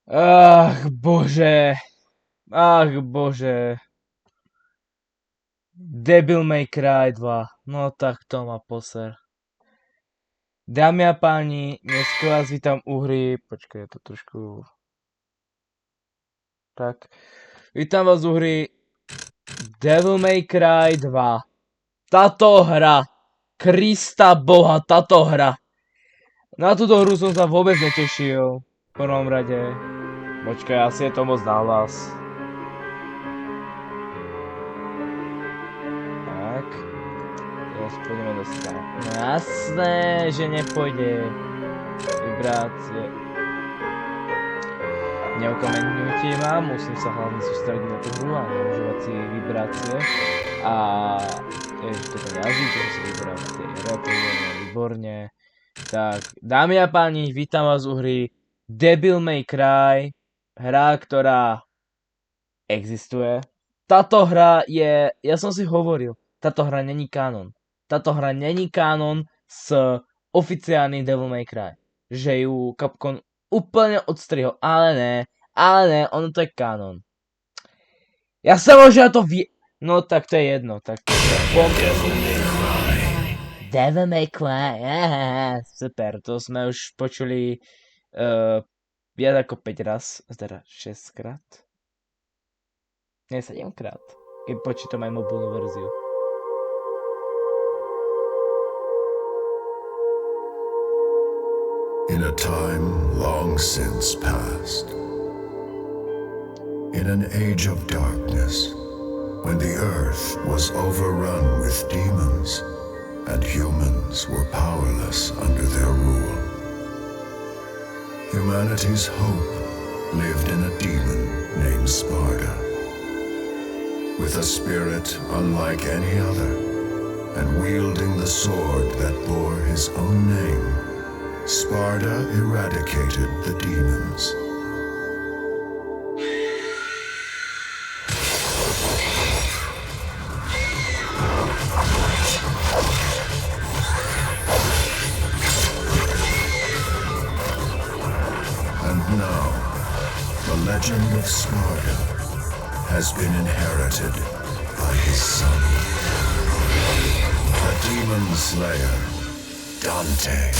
Ach bože, ach bože. Devil May Cry 2. No tak to ma poser. Dámy a páni, dneska vás vítam u hry. Počkaj, ja to trošku... Tak. Vítam vás u hry Devil May Cry 2. Táto hra. Krista Boha, táto hra. Na túto hru som sa vôbec netešil. V prvom rade. Počkaj, asi je to moc nahlas. Tak. Teraz pôjdeme do stavu. No jasné, že nepôjde. Vibrácie. Neokameňujte ma, musím sa hlavne sústrediť na tú hru a neužívať si vibrácie. A... Ježiš, to jazyk, to si vyberám tie repujeme, výborne. Tak, dámy a páni, vítam vás u hry Devil May Cry. Hra, ktorá existuje. Táto hra je... Ja som si hovoril, táto hra není kanon. Táto hra není kanon s oficiálnym Devil May Cry. Že ju Capcom úplne odstrihol, ale ne, ono to je kanon. Ja sa možno to vie... No tak to je jedno, tak to je... Devil May Cry, super, to sme už počuli viac ako 5 raz, teda 6 krát. Nie, 7 krát, keď počítam aj mobilnú verziu. In a time long since past, in an age of darkness, when the earth was overrun with demons and humans were powerless under their rule, humanity's hope lived in a demon named Sparda. With a spirit unlike any other, and wielding the sword that bore his own name, Sparda eradicated the demons. And now, the legend of Sparda has been inherited by his son, the Demon Slayer, Dante.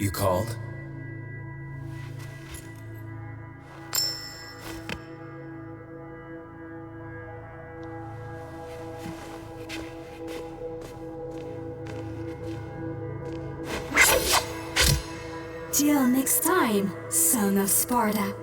You called? Till next time, son of Sparda.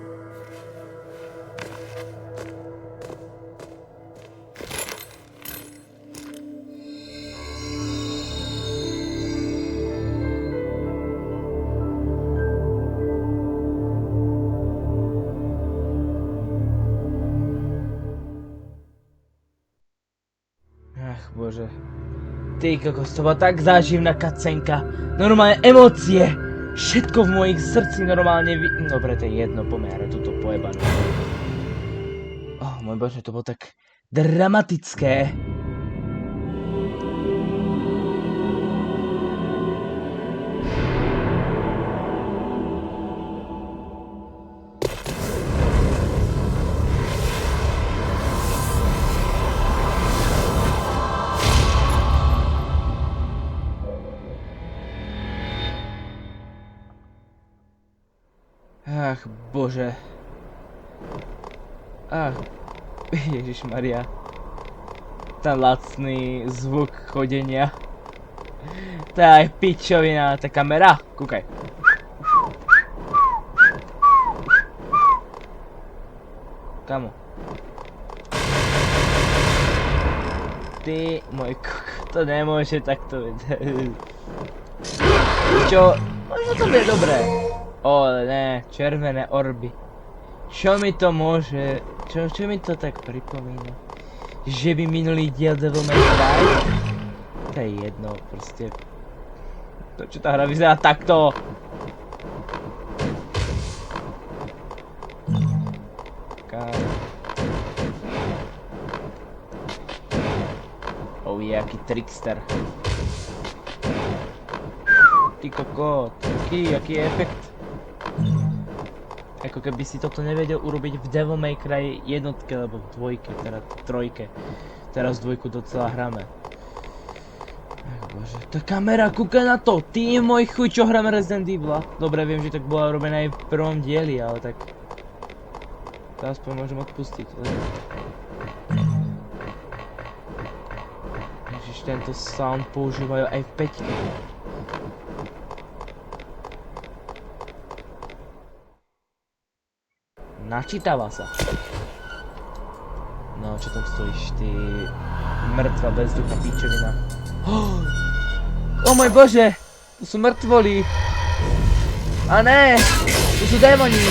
Ach bože. Ty kokos, to bola tak záživná cutscenka. Normálne emócie. Všetko v mojich srdci normálne Dobre, to je jedno, pomiare túto pojebanú. Môj bože, to bolo tak dramatické. Ach bože. Ach, Ježišmaria. Ten lacný zvuk chodenia. Tá je pičovina, tá kamera. Kúkaj. Kamo. Ty, môj kuk, to nemôže takto byť. Čo? Možno to bude dobré. Ale ne, červené orby. Čo mi to môže... Čo mi to tak pripomína? Že by minulý diel Devil May Cry? To je jedno, proste. To čo tá hra vyzerá takto. Oh je, aký trickster. Ty kokot, aký efekt. Ako keby si toto nevedel urobiť v Devil May Cry jednotke, alebo v dvojke, teda trojke. Teraz dvojku docela hráme. Ach bože, tá kamera, kúkaj na to! Ty môj chuj, čo hráme Resident Evil. Dobre, viem, že tak bola robená aj v prvom dieli, ale tak... To aspoň môžem odpustiť. Ježiš, tento sound používajú aj v 5-ke. Načítava sa. No, čo tam stojíš, ty mŕtva bezducha píčovina. Oh môj bože, tu sú mŕtvoli. A ne, tu sú démoni.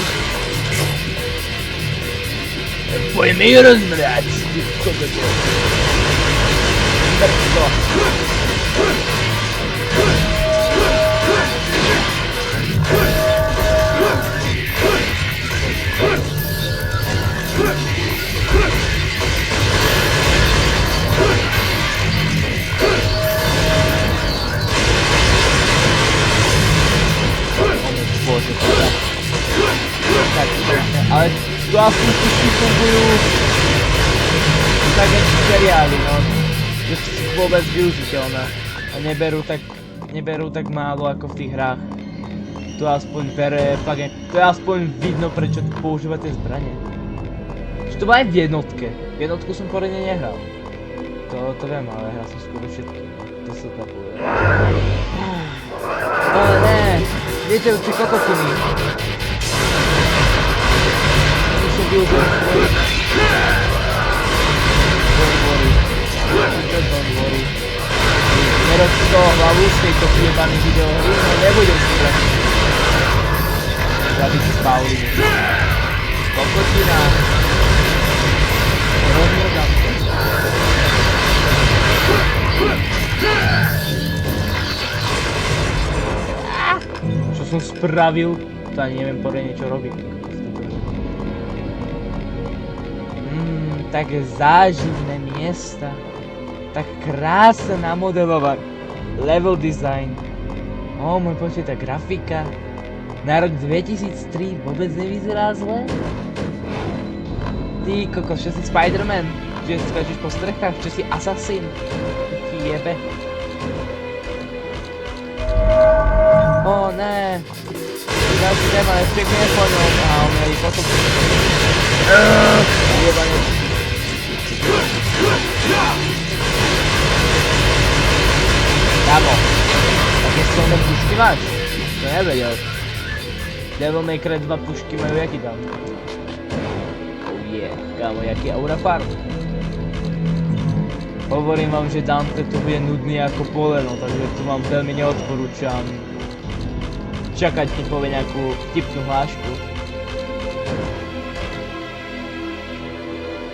Poďme ju rozmrať, ty kokoto. Mŕtvo. Ale tu aspoň všetky fungujú tak ako seriály, no. Že sú vôbec využiteľné. A neberú tak málo ako v tých hrách. Tu aspoň bere, to je aspoň vidno, prečo tu používa tie zbranie. Že to má aj v jednotke. V jednotku som poriadne nehral. To viem, ale hral som skoro všetky. To sa tak povedal. Ale ne, viete, tie kokotiny. Don't worry. Nerob z toho hlavu z tejto chiebanej videohry, no nebudem si brať. Zabiť si Paulinu. Kokotina. Rozmrdám to. Čo som spravil? To ani neviem poriadne čo robiť. Tak záživné miesta, tak krásne namodelovať, level design, môj počet, tá grafika, na rok 2003 vôbec nevyzerá zle. Ty kokos, čo si Spider-Man, že skáčeš po strechách, čo si Assassin, ty jebe. Ne, ďalší téma, respektíve nepoňom, a on je potom jebane. Kámo, také silné pušky máš? To nevedel. Devil May Cry 2 pušky majú jaký tam? Oh yeah, kámo, jaký aura farm. Hovorím vám, že Dante to bude nudný ako poleno, takže tu vám veľmi neodporúčam čakať, keď povie nejakú vtipnú hlášku.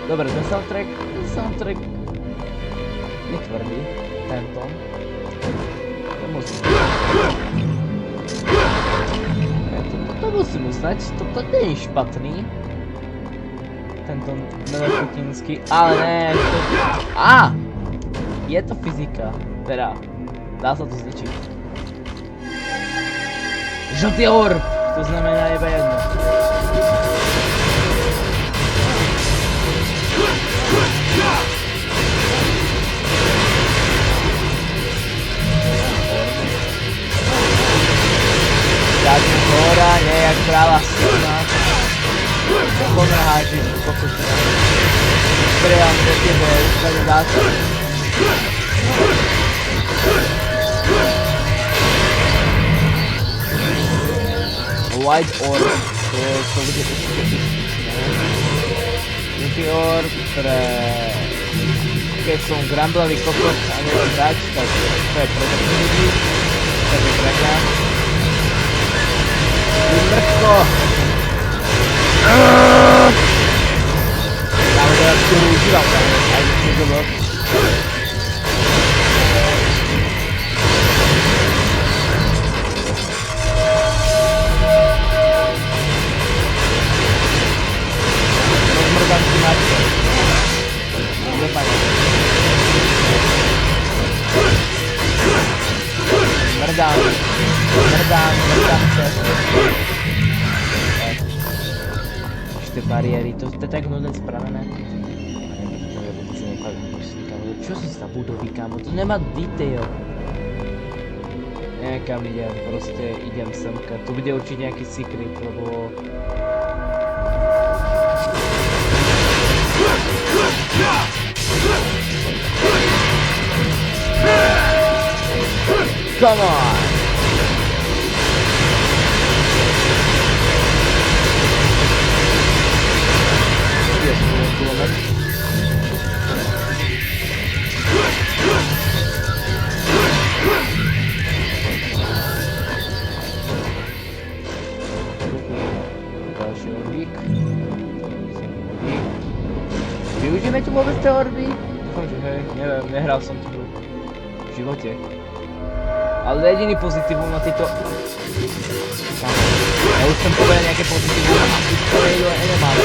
Dobre, ten soundtrack je tvrdý, tento. To musím uznať, toto nie je špatný. Tento melodický, ale ne, je to fyzika, teda, dá sa to zničiť. Žltý orb, to znamená iba jedno. Ďakujem hora, nie jak kráľa silná. Pomáhaš, že pokusím. Strieľam do tebe, tady dá sa. White orb, to bude určite Žltý orb pre... Keď som gramblavý kokot a neviem dať, tak to je pre takých ľudí. také pre mňa. Mrtko! Dáme teraz ktorú užívam, aj to bylo. Rozmrdám si máčko. Bude fajn. Mrdám se. Ešte bariéry, to je tak nudne spravené. Čo sú za budovy, kámo? To nemá detail. Niekam idem, proste idem semka. Tu bude určite nejaký secret, lebo... Come on! Další orbík. Využijeme tu vôbec tie orby? Dúfam, že hej, neviem, nehral som tu hru v živote. Ale jediný pozitívum na tieto... Ja už som povedal nejaké pozitívum a tu ktoré je nemám.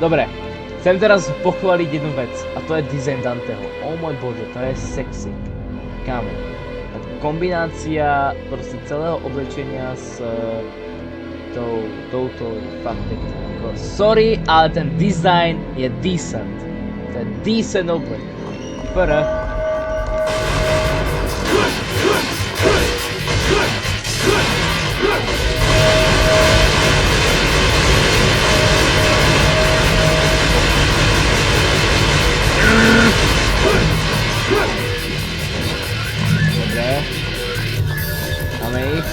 Dobre, chcem teraz pochváliť jednu vec a to je design Danteho. Oh môj bože, to je sexy. Kámo, tá kombinácia proste celého oblečenia s touto fakt pekná. Sorry, ale ten design je decent. To je decent oblek. Dobre. Máme ich.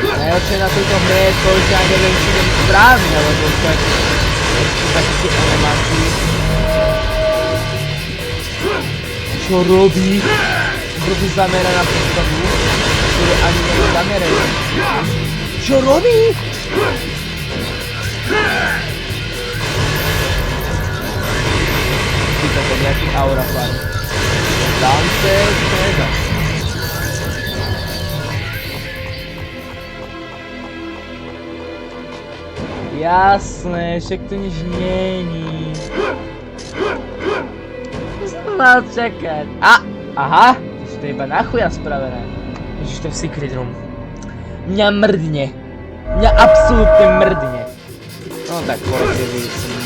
Najlepšie na tejto hre je to, že ja neviem, či idem správne, lebo to je také animácii. Čo robí? Proste zamera na postavu, ktoré ani nemá zamerenie. Čo robí? Ty to nejaký aura farm. Dante, to nedá. Jasné, však tu nič není. Čo som mal čakať? Aha, to je iba na chuja spravené. Ježiš, to je secret room. Mňa mrdne. Mňa absolútne mrdne. No tak, korektívy som...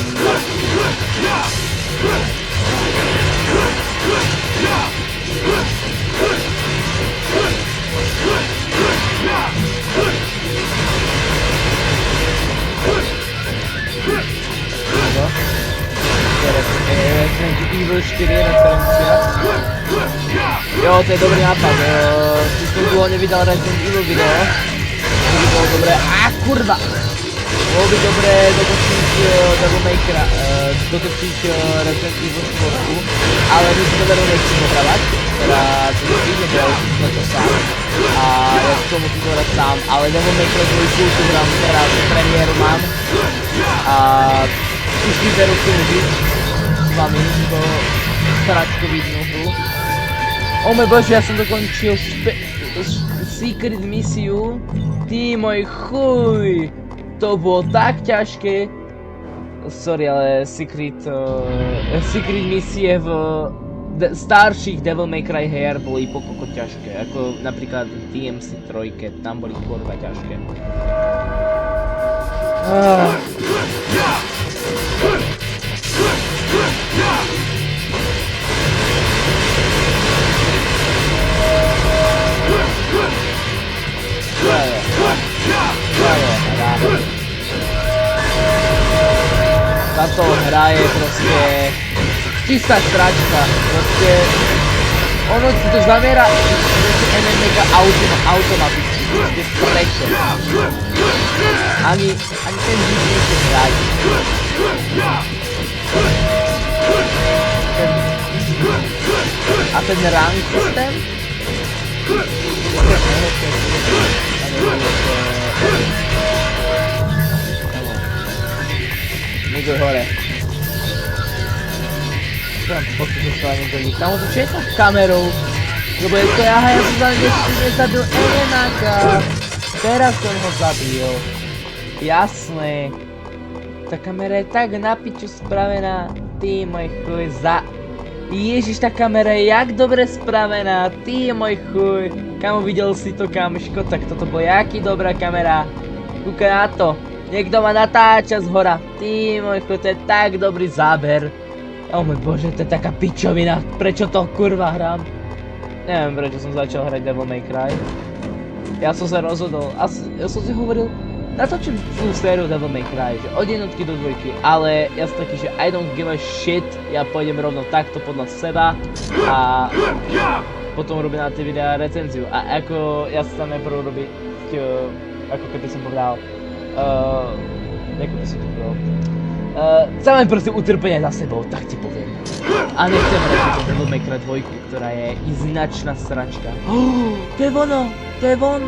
Resident Evil 4 referencia. Jo, to je dobrý nápad. Si som dlho nevydal Resident Evil video. To by bolo dobré. Kurva! Bolo by dobré dotočiť Devil Maykera, dotočiť Resident Evil 4, ale my sme veru nechci nahrávať. Teda to nevíde, že ja už som to sám. A ja som to musím hrať sám, ale Devil Mayker 2 tu hrám teraz, premiéru mám. A už vyberú k tomu žiť s vami, to sračko vidnú hru. Oh môj bože, ja som dokončil secret misiu, ty môj chuj, to bolo tak ťažké. Sorry, ale secret misie v starších Devil May Cry hier boli pokoko ťažké, ako napríklad DMC 3, tam boli kurva ťažké. Táto hra je proste čistá sračka, proste ono si to zamiera NMK automaticky, proste prečo. Ani ten dík nechce hrať. A ten rank systém? Niekto hore. Tam pocit, že sa niekto ide. Tam to čo je to kamerou? Lebo je to ja som za nezabil Enemáka. Teraz som ho zabil. Jasné. Tá kamera je tak na piču spravená. Ty môj chuj za... Ježiš, tá kamera je jak dobre spravená. Ty môj chuj. Kamo, videl si to, kamoško? Tak toto bola jaký dobrá kamera. Kúka na to. Niekto ma natáča z hora. Ty môj chuj, to je tak dobrý záber. O môj bože, to je taká pičovina. Prečo to kurva hrám? Neviem, prečo som začal hrať Devil May Cry. Ja som sa rozhodol. Ja som si hovoril, natočím celú sériu Devil May Cry, že od jednotky do dvojky, ale ja som taký, že I don't give a shit, ja pôjdem rovno takto podľa seba a potom robím na tie videá recenziu. A ako ja sa tam najprv robiť, ako keby som povedal, ako by som to povedal, samé proste utrpenie za sebou, tak ti poviem. A nechcem hrať Devil May Cry 2, ktorá je značná sračka. To je ono! To je von!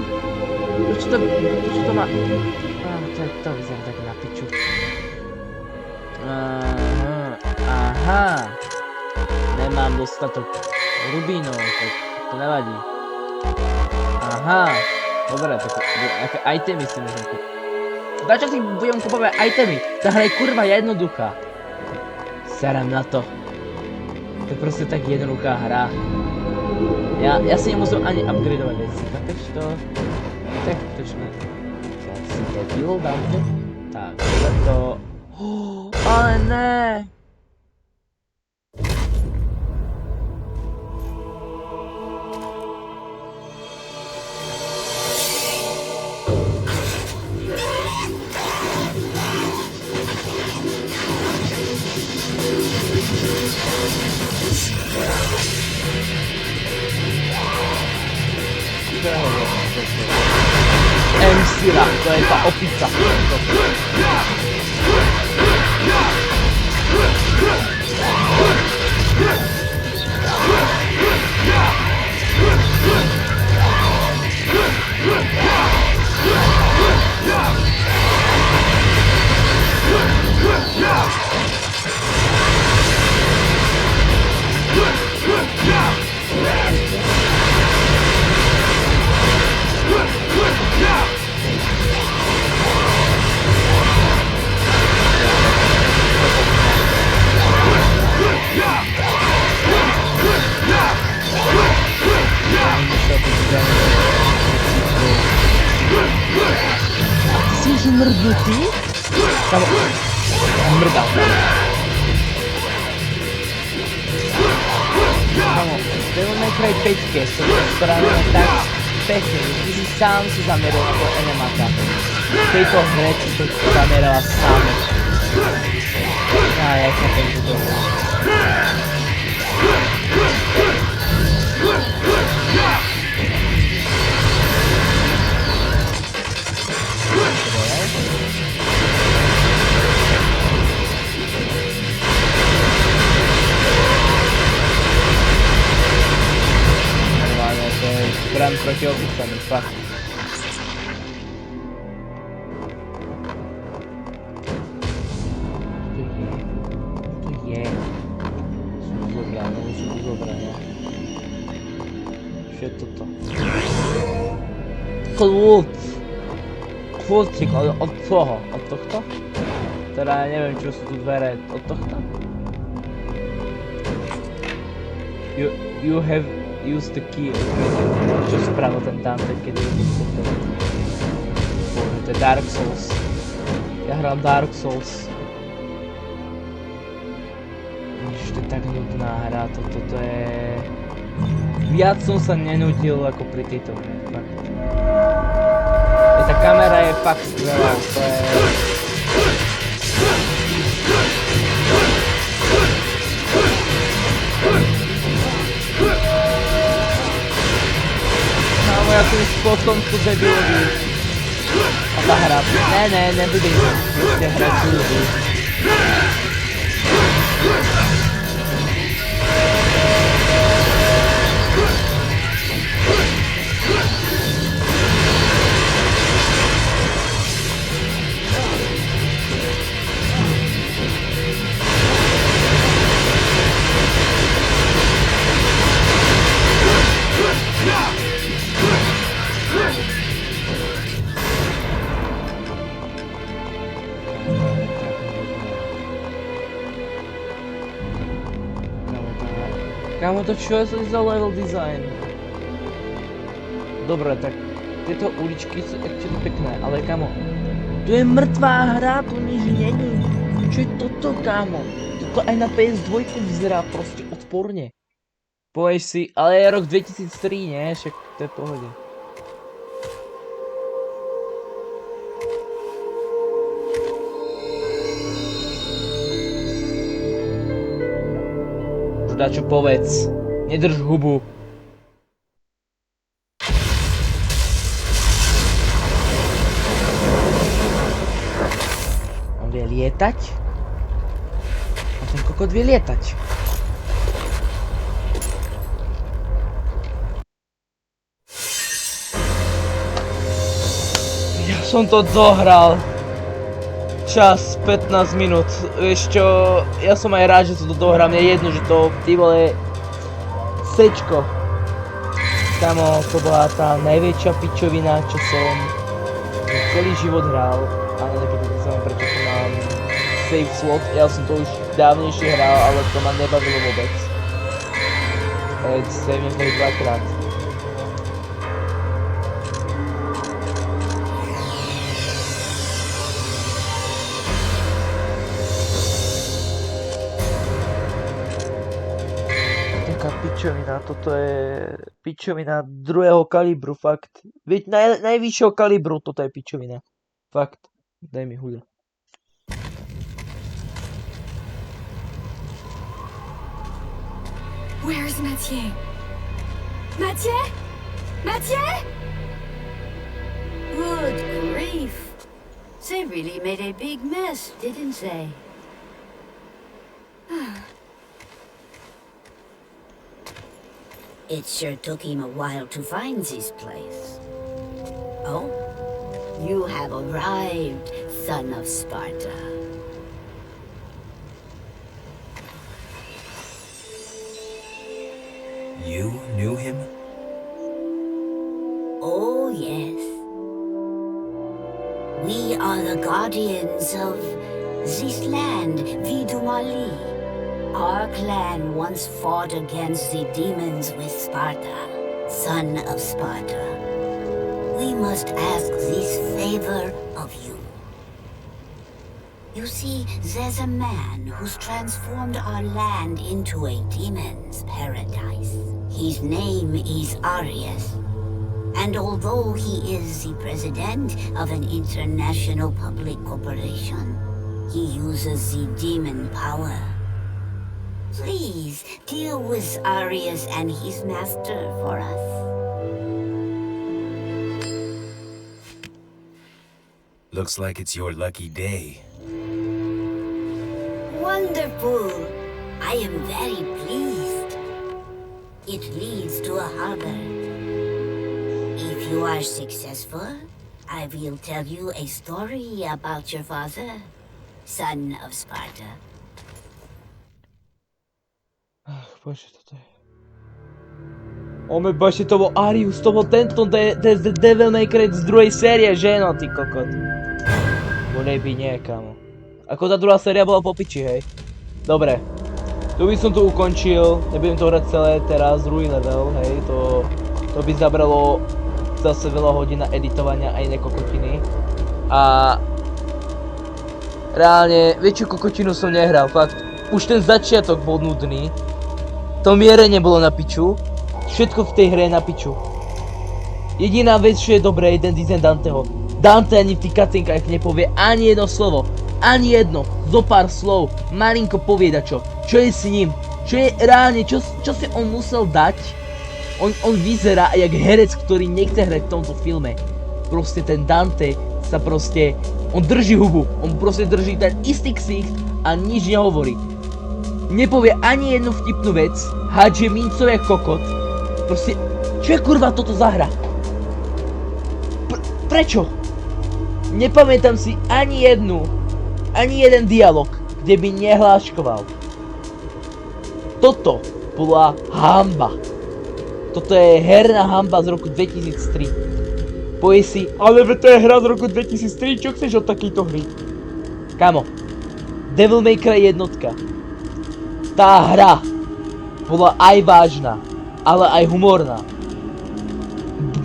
Prečo to má... To vyzerá tak na piču. Aha. Nemám dostatok rubínov, tak to nevadí. Aha. Dobre, tak aké itemy si môžem kúpiť. Dačo si budem kúpovať itemy. Tá hra je kurva jednoduchá. Serem na to. To je proste tak jednoduchá hra. Ja si nemusím ani upgradeovať veci, chápeš to? Tak točne. Ja si debil, dámte? Tak, to... Ale ne! MC-ra, to je tá opica. Si mrdnutý? Kamo, mrdal. Kamo, Devil May Cry 5 som to spravené tak pekne, že ty si sám si zameril na toho Enemáka. V tejto hre si to zamerala sám. Ja sa tento to hra. Gram proti opicám, fakt. To je. Sú dobrá, no sú dobrá, no. Čo je toto? Kľúčik od toho, od tohto? Teda neviem, čo sú tu dvere od tohto. You have used the key. Čo spravil ten Dante, keď je to Bože, to je Dark Souls. Ja hrám Dark Souls. Ježiš, to je tak nudná hra, toto je... Viac som sa nenudil ako pri tejto hre, fakt. Tá kamera je fakt skvelá, to je... Kámo, jakým spôsobom sú debilovi. A tá hra... Ne, nebudem proste hrať s ľudí. Kámo, to čo je za level design? Dobre, tak tieto uličky sú actually pekné, ale kámo, to je mŕtvá hra, tu nič není. Čo je toto, kámo? Toto aj na PS2 vyzerá proste odporne. Povieš si, ale je rok 2003, nie? Však to je v pohode. Čo povedz, nedrž hubu. On vie lietať? A ten kokot vie lietať. Ja som to dohral. Čas 15 minút, vieš čo, ja som aj rád, že to dohrám, je jedno, že to, ty vole, sečko. Kamo, to bola tá najväčšia pičovina, čo som celý život hral, ale nepýtajte sa ma, prečo tu mám save slot, ja som to už dávnejšie hral, ale to ma nebavilo vôbec. Save hneď dvakrát. Pičovina, toto je pičovina druhého kalibru, fakt. Veď najvyššieho kalibru toto je pičovina. Fakt, daj mi huľa. Where's Mathieu? Mathieu? Mathieu? Good grief. They really made a big mess, didn't they? It sure took him a while to find this place. Oh? You have arrived, son of Sparta. You knew him? Oh, yes. We are the guardians of this land, Vidumali. Our clan once fought against the demons with Sparta, son of Sparta. We must ask this favor of you. You see, there's a man who's transformed our land into a demon's paradise. His name is Arius. And although he is the president of an international public corporation, he uses the demon power. Please, deal with Arius and his master for us. Looks like it's your lucky day. Wonderful! I am very pleased. It leads to a harbor. If you are successful, I will tell you a story about your father, son of Sparta. Ach, bože, toto je... Ome bašte, to bol Arius, to bol tento, to je The Devil May Cry z druhej série, že no, ty kokot. Bo nejby nie, kámo. Ako tá druhá séria bola po piči, hej. Dobre. Tu by som to ukončil, nebudem to hrať celé teraz, druhý level, hej, to by zabralo zase veľa hodín na editovania a iné kokotiny. A reálne, väčšiu kokotinu som nehral, fakt. Už ten začiatok bol nudný. To mierenie bolo na piču. Všetko v tej hre je na piču. Jediná vec, čo je dobré, je ten design Danteho. Dante ani v tých cutscenkách nepovie ani jedno slovo. Ani jedno. Zo pár slov. Malinko povie dačo. Čo je s ním? Čo je reálne? Čo si on musel dať? On vyzerá jak herec, ktorý nechce hrať v tomto filme. Proste ten Dante sa proste... On drží hubu. On proste drží ten istý ksicht a nič nehovorí. Nepovie ani jednu vtipnú vec. Hádže mincov jak kokot. Proste... Čo je kurva toto za hra? Prečo? Nepamätám si ani jeden dialog, kde by nehláškoval. Toto bola hanba. Toto je herná hanba z roku 2003. Povie si, ale to je hra z roku 2003, čo chceš od takejto hry? Kámo, Devil May Cry jednotka. Tá hra bola aj vážna, ale aj humorná.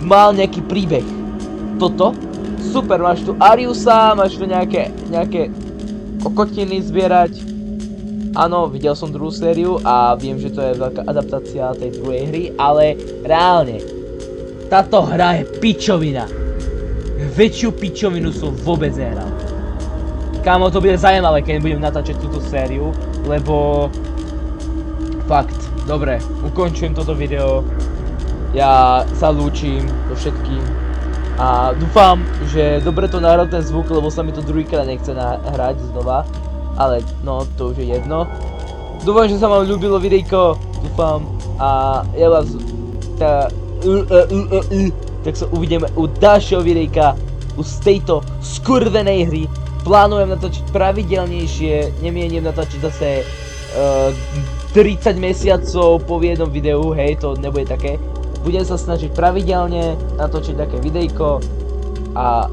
Mal nejaký príbeh. Toto? Super, máš tu Ariusa, máš tu nejaké kokotiny zbierať. Áno, videl som druhú sériu a viem, že to je veľká adaptácia tej druhej hry, ale reálne, táto hra je pičovina. Väčšiu pičovinu som vôbec nehral. Kámo, to bude zaujímavé, keď budem natáčať túto sériu, lebo... Fakt, dobre, ukončujem toto video. Ja sa lúčim so všetkým. A dúfam, že dobre to nahral ten zvuk, lebo sa mi to druhýkrát nechce nahrať znova. Ale no, to už je jedno. Dúfam, že sa vám ľúbilo videjko. Dúfam. A ja vás... Tak sa uvidíme u ďalšieho videjka. Z tejto skurvenej hry. Plánujem natočiť pravidelnejšie. Nemienim natočiť zase 30 mesiacov po jednom videu. Hej, to nebude také. Budem sa snažiť pravidelne natočiť také videjko a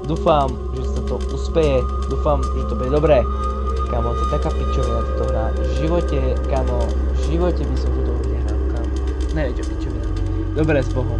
dúfam, že sa to uspeje, dúfam, že to bude dobré. Kámo, to je taká pičovina táto hra. V živote, kámo, v živote by som túto hru nehral, kámo. Neviem čo pičovina. Dobre, s Bohom.